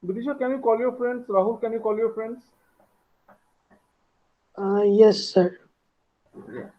Vidisha, can you call your friends? Rahul, can you call your friends? Yes, sir. Yeah.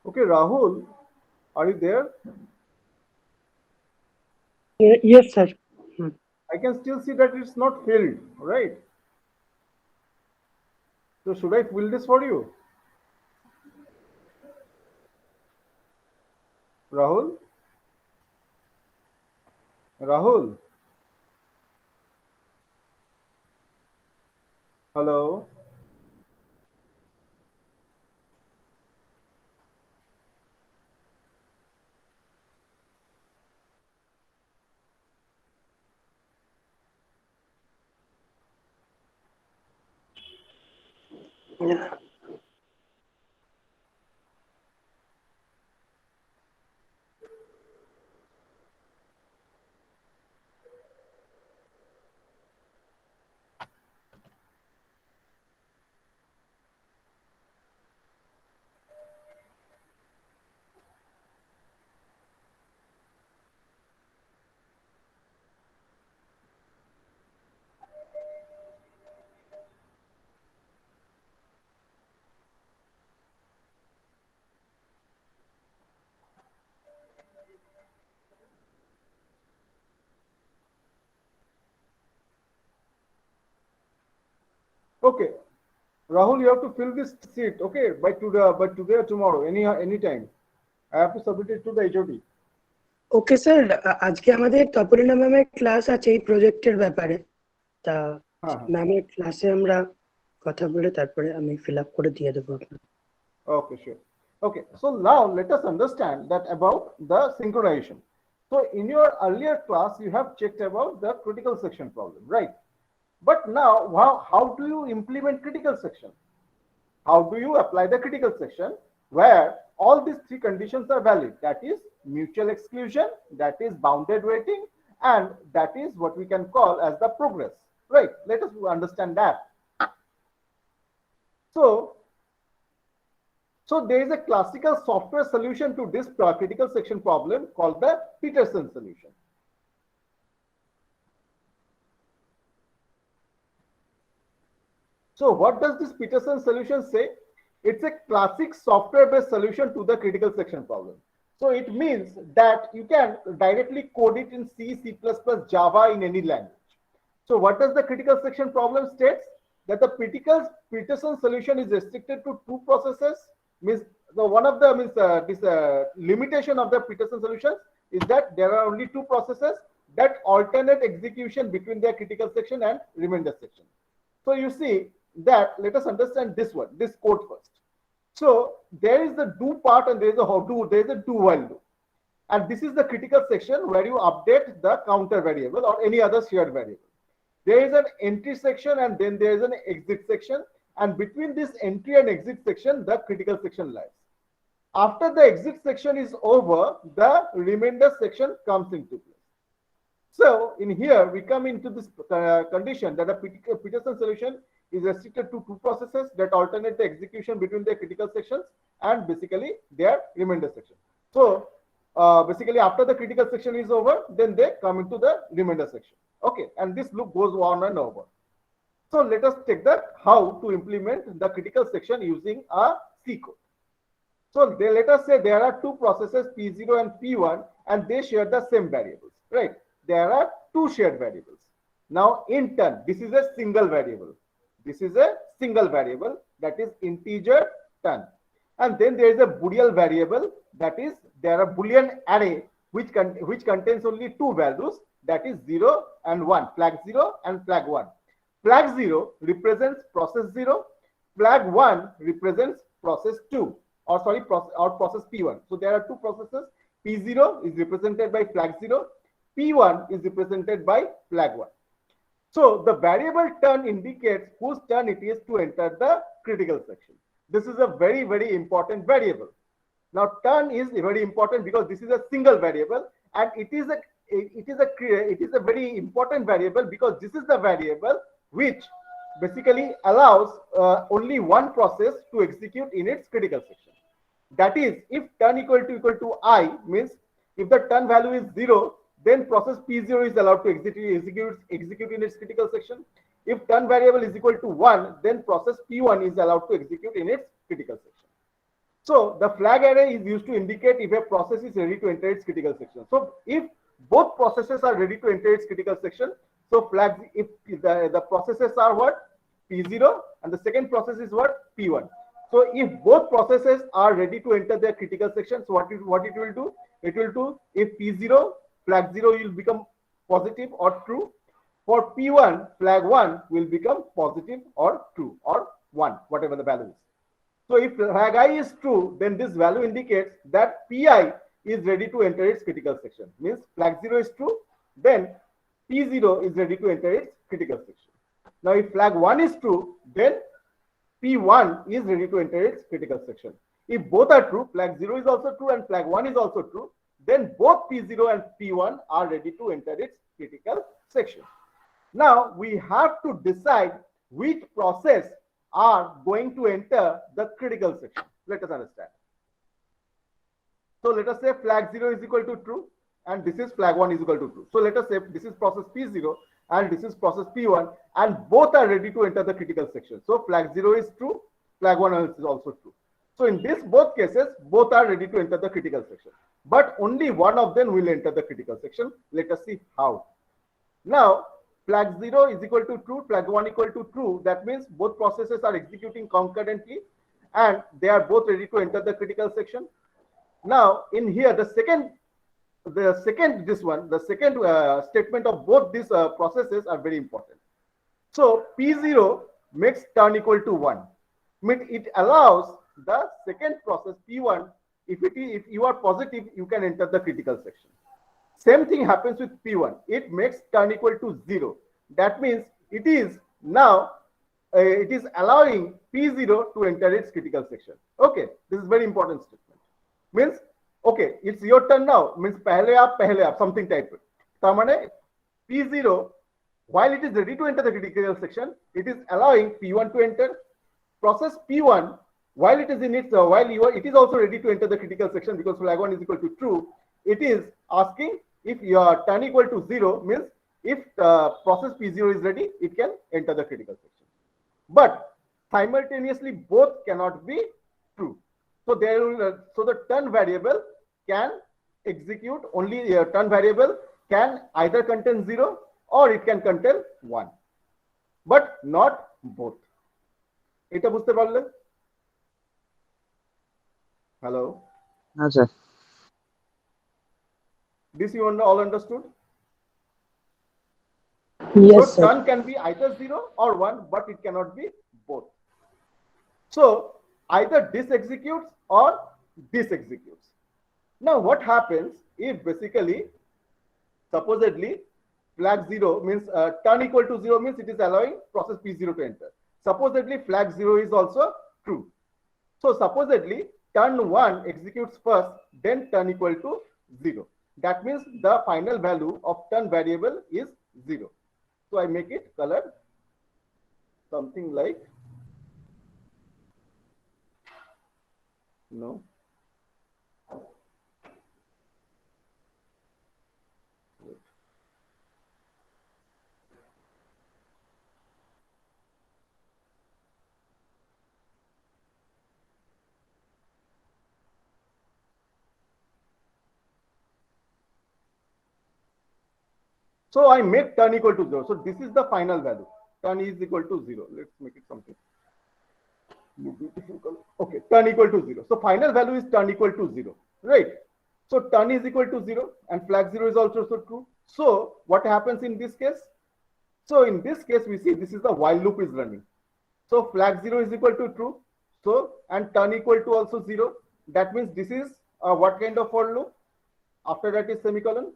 Okay, Rahul, are you there? Yes, sir. Hmm. I can still see that it's not filled, right? So should I fill this for you? Rahul? Rahul? Hello? Yeah. Okay. Rahul, you have to fill this seat, okay, by today or tomorrow, any time. I have to submit it to the HOD. Okay sir, আজকে আমাদের তপরিনা ম্যামের class আছে এই প্রজেক্টের ব্যাপারে। তা হ্যাঁ হ্যাঁ ম্যামের ক্লাসে আমরা কথা বলে তারপরে আমি ফিল আপ করে দিয়ে দেবো আপনাকে। Okay, sure. Okay, so now let us understand that about the synchronization. So in your earlier class, you have checked about the critical section problem, right? But now, how do you implement critical section? How do you apply the critical section where all these three conditions are valid? That is mutual exclusion, that is bounded waiting, and that is what we can call as the progress, right? Let us understand that. So, So there is a classical software solution to this critical section problem called the Peterson solution. So what does this Peterson solution say? It's a classic software-based solution to the critical section problem. So it means that you can directly code it in C, C++, Java in any language. So what does the critical section problem states? That the Peterson solution is restricted to two processes. Means the one of the means this limitation of the Peterson solution is that there are only two processes that alternate execution between their critical section and remainder section. So you see that let us understand this one, this code first. So there is the do part and there is a how do, there is a do while do. And this is the critical section where you update the counter variable or any other shared variable. There is an entry section and then there is an exit section. And between this entry and exit section, the critical section lies. After the exit section is over, the remainder section comes into play. So in here, we come into this condition that a Peterson solution is restricted to two processes that alternate the execution between their critical sections and basically their remainder section. So basically after the critical section is over, then they come into the remainder section. Okay, and this loop goes on and over. So let us take the how to implement the critical section using a C code. So they, let us say there are two processes P0 and P1 and they share the same variables, right? There are two shared variables. Now in turn, this is a single variable. This is a single variable, that is integer ton. And then there is a Boolean variable, that is there are Boolean array which contains only two values, that is 0 and 1, flag 0 and flag 1. Flag 0 represents process 0, flag 1 represents process 2, or sorry, process P1. So there are two processes. P0 is represented by flag 0, P1 is represented by flag 1. So the variable turn indicates whose turn it is to enter the critical section. This is a very, very important variable. Now turn is very important because this is a single variable, and it is a very important variable because this is the variable which basically allows only one process to execute in its critical section. That is, if turn equal to I, means if the turn value is 0, then process P0 is allowed to execute in its critical section. If turn variable is equal to 1, then process P1 is allowed to execute in its critical section. So the flag array is used to indicate if a process is ready to enter its critical section. So if both processes are ready to enter its critical section, so flag, if the processes are what? P0, and the second process is what? P1. So if both processes are ready to enter their critical section, so what it will do? It will do, if P0, flag 0 will become positive or true. For P1, flag 1 will become positive or true or 1, whatever the value is. So if flag I is true, then this value indicates that Pi is ready to enter its critical section. Means flag 0 is true, then P0 is ready to enter its critical section. Now if flag 1 is true, then P1 is ready to enter its critical section. If both are true, flag 0 is also true and flag 1 is also true, then both P0 and P1 are ready to enter its critical section. Now we have to decide which process are going to enter the critical section. Let us understand. So let us say flag 0 is equal to true and this is flag 1 is equal to true. So let us say this is process P0 and this is process P1 and both are ready to enter the critical section. So flag 0 is true, flag 1 is also true. So in this both cases, both are ready to enter the critical section, but only one of them will enter the critical section. Let us see how. Now flag 0 is equal to true, flag 1 equal to true. That means both processes are executing concurrently and they are both ready to enter the critical section. Now in here, the second statement of both these processes are very important. So P0 makes turn equal to 1. Means it allows the second process P1, if you are positive, you can enter the critical section. Same thing happens with P1. It makes turn equal to 0. That means it is now it is allowing P0 to enter its critical section. Okay, this is very important statement. Means okay, it's your turn now. Means pehle aap, something type. So P0, while it is ready to enter the critical section, it is allowing P1 to enter. Process P1, while it is in its it is also ready to enter the critical section because flag 1 is equal to true. It is asking if your turn equal to 0, means if process P0 is ready, it can enter the critical section. But simultaneously both cannot be true. So so the turn variable can execute only turn variable can either contain 0 or it can contain 1, but not both. এটা বুঝতে পারলে? Hello. sir. This you all understood? Yes, So sir. turn can be either 0 or 1, but it cannot be both. So either this executes or this executes. Now what happens if basically supposedly flag 0 means turn equal to 0 means it is allowing process P0 to enter. Supposedly flag 0 is also true. So supposedly turn 1 executes first, then turn equal to 0. That means the final value of turn variable is 0. So I make it colored something like, no. So I make turn equal to 0. So this is the final value. Turn is equal to 0. Let's make it something beautiful color. Okay, turn equal to 0. So final value is turn equal to 0, right? So turn is equal to 0 and flag 0 is also true. So what happens in this case? So in this case, we see this is the while loop is running. So flag 0 is equal to true. So and turn equal to also 0. That means this is what kind of for loop? After that is semicolon.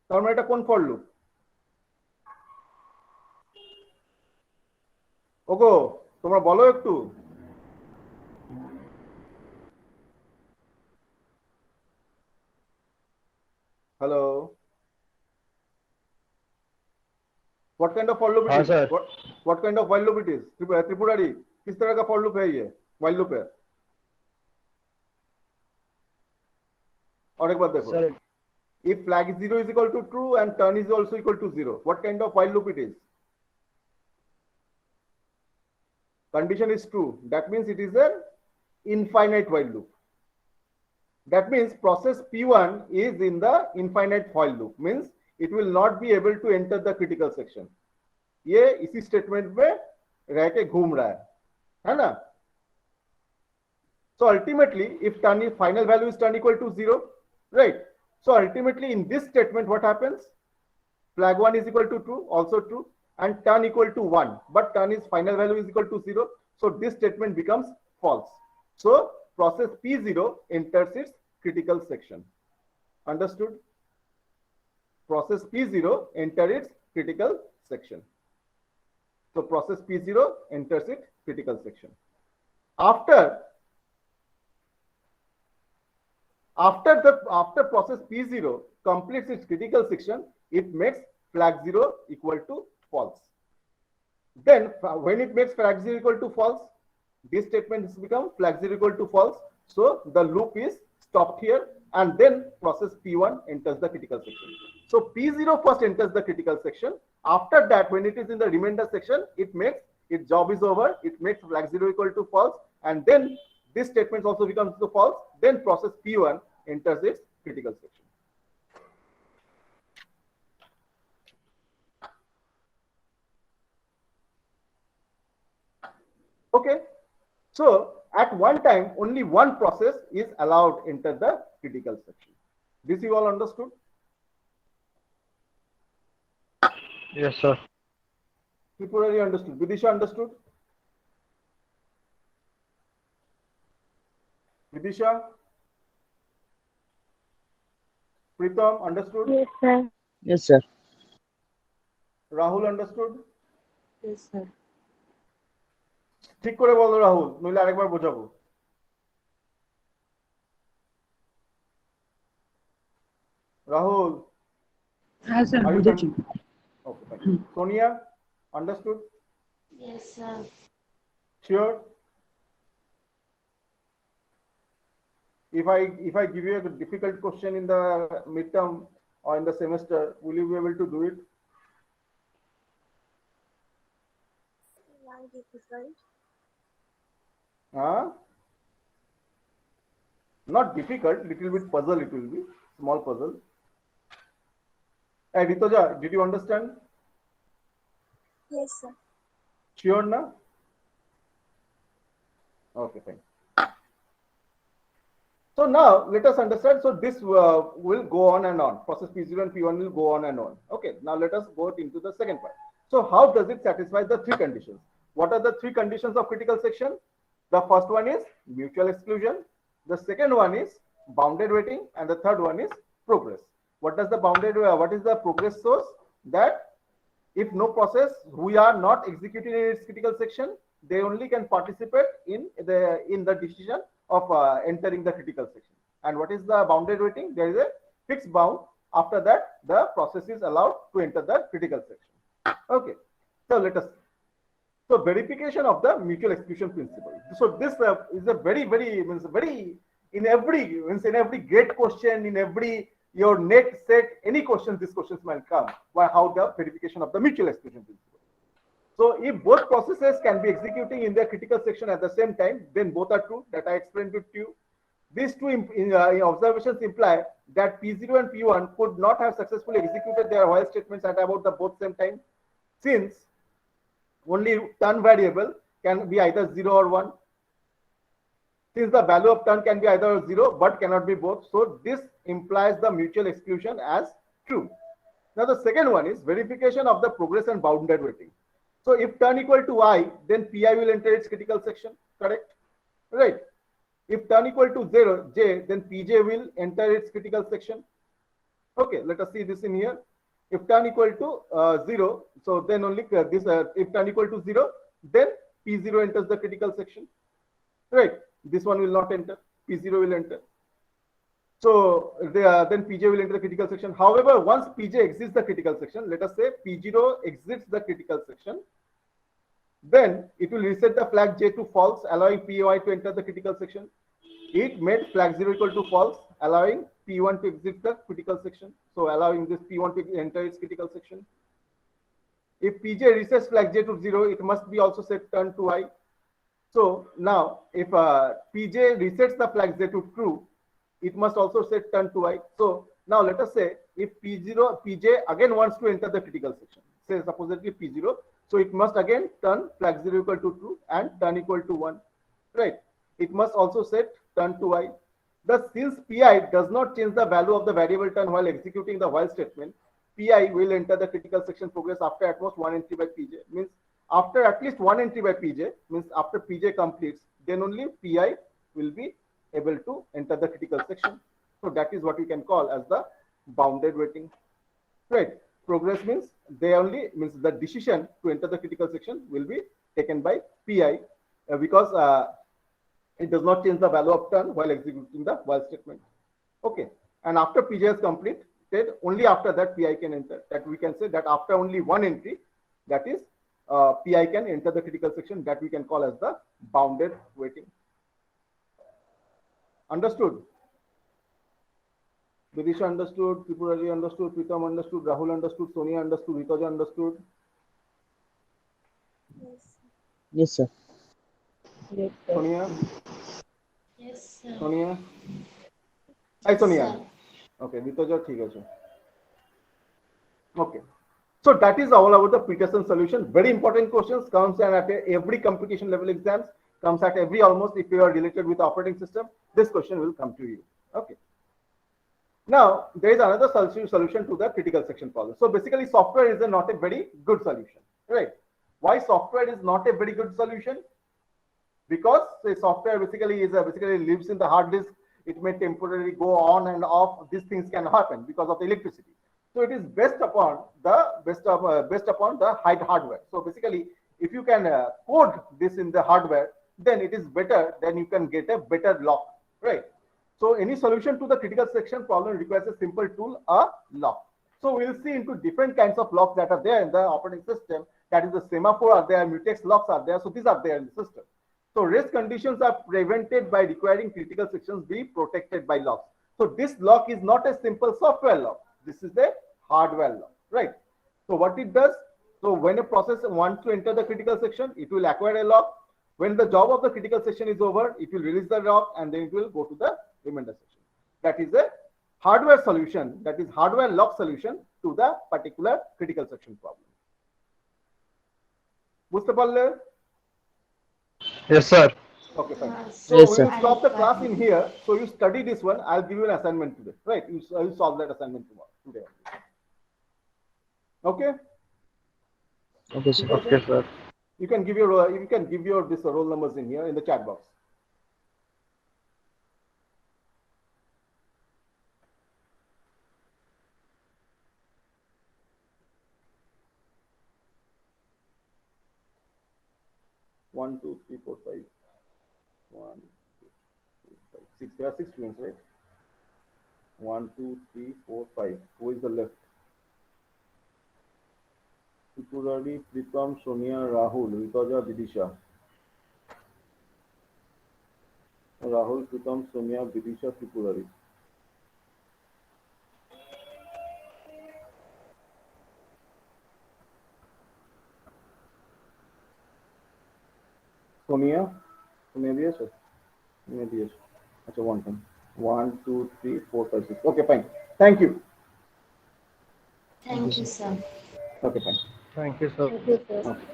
তার মানে এটা কোন for loop? ওগো তোমরা বলো একটু। Hello. What kind of for loop it is? What kind of while loop it is? Tripurari, किस तरह का for loop है ये? While loop है। और एक बात देखो। Sir, If flag 0 is equal to true and turn is also equal to 0, what kind of while loop it is? Condition is true. That means it is an infinite while loop. That means process P1 is in the infinite while loop. Means it will not be able to enter the critical section. ये इसी statement में रह के घूम रहा है ना? So ultimately, if turn is final value is turn equal to 0, right? So ultimately, in this statement, what happens? Flag 1 is equal to true, also true, and turn equal to 1. But turn is final value is equal to 0. So this statement becomes false. So process P0 enters its critical section. Understood? Process P0 enters its critical section. So process P0 enters its critical section. After process P0 completes its critical section, it makes flag 0 equal to false. Then when it makes flag 0 equal to false, this statement has become flag 0 equal to false. So the loop is stopped here and then process P1 enters the critical section. So P0 first enters the critical section. After that, when it is in the remainder section, it makes its job is over. It makes flag 0 equal to false, and then this statement also becomes the false. Then process P1 enters its critical section. Okay. So at one time, only one process is allowed enter the critical section. This you all understood? yes, sir. Tripurari understood. Vidisha understood? Vidisha? Pritam understood? Yes, sir. Yes, sir. Rahul understood? Yes, sir. ঠিক করে বলো রাহুল, নইলে আরেকবার বোঝাবো। রাহুল, হ্যাঁ sir are you বুঝেছি। okay, thank you. Sonia, understood? Yes, sir. Sure. If I give you a difficult question in the midterm or in the semester, will you be able to do it? Why difficult? Not difficult, little bit puzzle it will be, small puzzle. Hey, Ritoja, did you understand? Yes, sir. Sure, na? Okay, fine. So now let us understand. So this will go on and on. Process P0 and P1 will go on and on. Okay, now let us go into the second part. So how does it satisfy the three conditions? What are the three conditions of critical section? The first one is mutual exclusion. The second one is bounded waiting, and the third one is progress. What does the what is the progress source? That if no process we are not executing in its critical section, they only can participate in the decision of entering the critical section. And what is the bounded waiting? There is a fixed bound. After that, the process is allowed to enter the critical section. Okay, so let us. So verification of the mutual exclusion principle. So this is a very in every gate question, in every your net set, any questions, these questions might come. How the verification of the mutual exclusion principle. So if both processes can be executing in their critical section at the same time, then both are true, that I explained it to you. These two observations imply that P0 and P1 could not have successfully executed their while statements at about the both same time, since only turn variable can be either 0 or 1. Since the value of turn can be either 0 but cannot be both, so this implies the mutual exclusion as true. Now the second one is verification of the progress and bounded waiting. So if turn equal to I, then Pi will enter its critical section, correct? Right. If turn equal to 0, J, then Pj will enter its critical section. Okay, let us see this in here. If turn equal to 0, so then only if turn equal to 0, then P0 enters the critical section. Right. This one will not enter. P0 will enter. So then Pj will enter the critical section. However, once Pj exits the critical section, let us say P0 exits the critical section, then it will reset the flag J to false, allowing Py to enter the critical section. It made flag 0 equal to false, allowing P1 to exit the critical section. So allowing this P1 to enter its critical section. If Pj resets flag J to 0, it must be also set turn to I. So now if Pj resets the flag J to true, it must also set turn to I. So now let us say if Pj again wants to enter the critical section, say supposedly P0, so it must again turn flag 0 equal to true and turn equal to 1, right? It must also set turn to I. Thus, since Pi does not change the value of the variable turn while executing the while statement, Pi will enter the critical section progress after at most one entry by Pj. Means after at least one entry by Pj, means after Pj completes, then only Pi will be able to enter the critical section. So that is what we can call as the bounded waiting. Right. Progress means the decision to enter the critical section will be taken by Pi because it does not change the value of turn while executing the while statement. Okay. And after Pj is completed, only after that Pi can enter. That we can say that after only one entry, that is Pi can enter the critical section, that we can call as the bounded waiting. Understood? Vidisha understood, Tripurari understood, Pritam understood, Rahul understood, Sonia understood, Ritaja understood. Yes, sir. Yes, sir. Sonia? Yes, sir. Sonia? Hi, Yes, Sonia. sir. Okay, Ritaja, ठीक है. Okay. So that is all about the Peterson solution. Very important questions, comes at every computation level exams, comes at every almost, if you are related with operating system, this question will come to you. Okay. Now, there is another solution to the critical section problem. So basically, software is not a very good solution, right? Why software is not a very good solution? Because the software basically lives in the hard disk. It may temporarily go on and off. These things can happen because of the electricity. So it is based upon the hardware. So basically, if you can code this in the hardware, then it is better. Then you can get a better lock, right? So any solution to the critical section problem requires a simple tool, a lock. So we'll see into different kinds of locks that are there in the operating system. That is, the semaphore are there, mutex locks are there. So these are there in the system. So rest conditions are prevented by requiring critical sections be protected by locks. So this lock is not a simple software lock. This is a hardware lock, right? So what it does, so when a process wants to enter the critical section, it will acquire a lock. When the job of the critical section is over, it will release the lock and then it will go to the remainder section. That is a hardware solution, that is hardware lock solution to the particular critical section problem. বুঝতে পারলে? Yes, sir. Okay, fine. So Yes, we sir. will stop the class in here. So you study this one. I'll give you an assignment today, right? You solve that assignment today. Okay. Okay, sir. Okay, sir. You can give your this roll numbers in here in the chat box. One, two, three, four, five. 1, 2, 3, 4, 5, 6. There are 6 students, right? 1, 2, 3, 4, 5. Who is the left? Tripurari, Pritam, Sonia, Rahul, Ritaja, Vidisha. Rahul, Pritam, Sonia, Vidisha, Tripurari. Sonia, Sonia दिया sir, Sonia दिया sir. अच्छा 1 time. 1, 2, 3, 4, 5, 6. Okay, fine. Thank you. Thank you, sir. Okay, fine. Thank you, sir. Thank you, sir. Okay.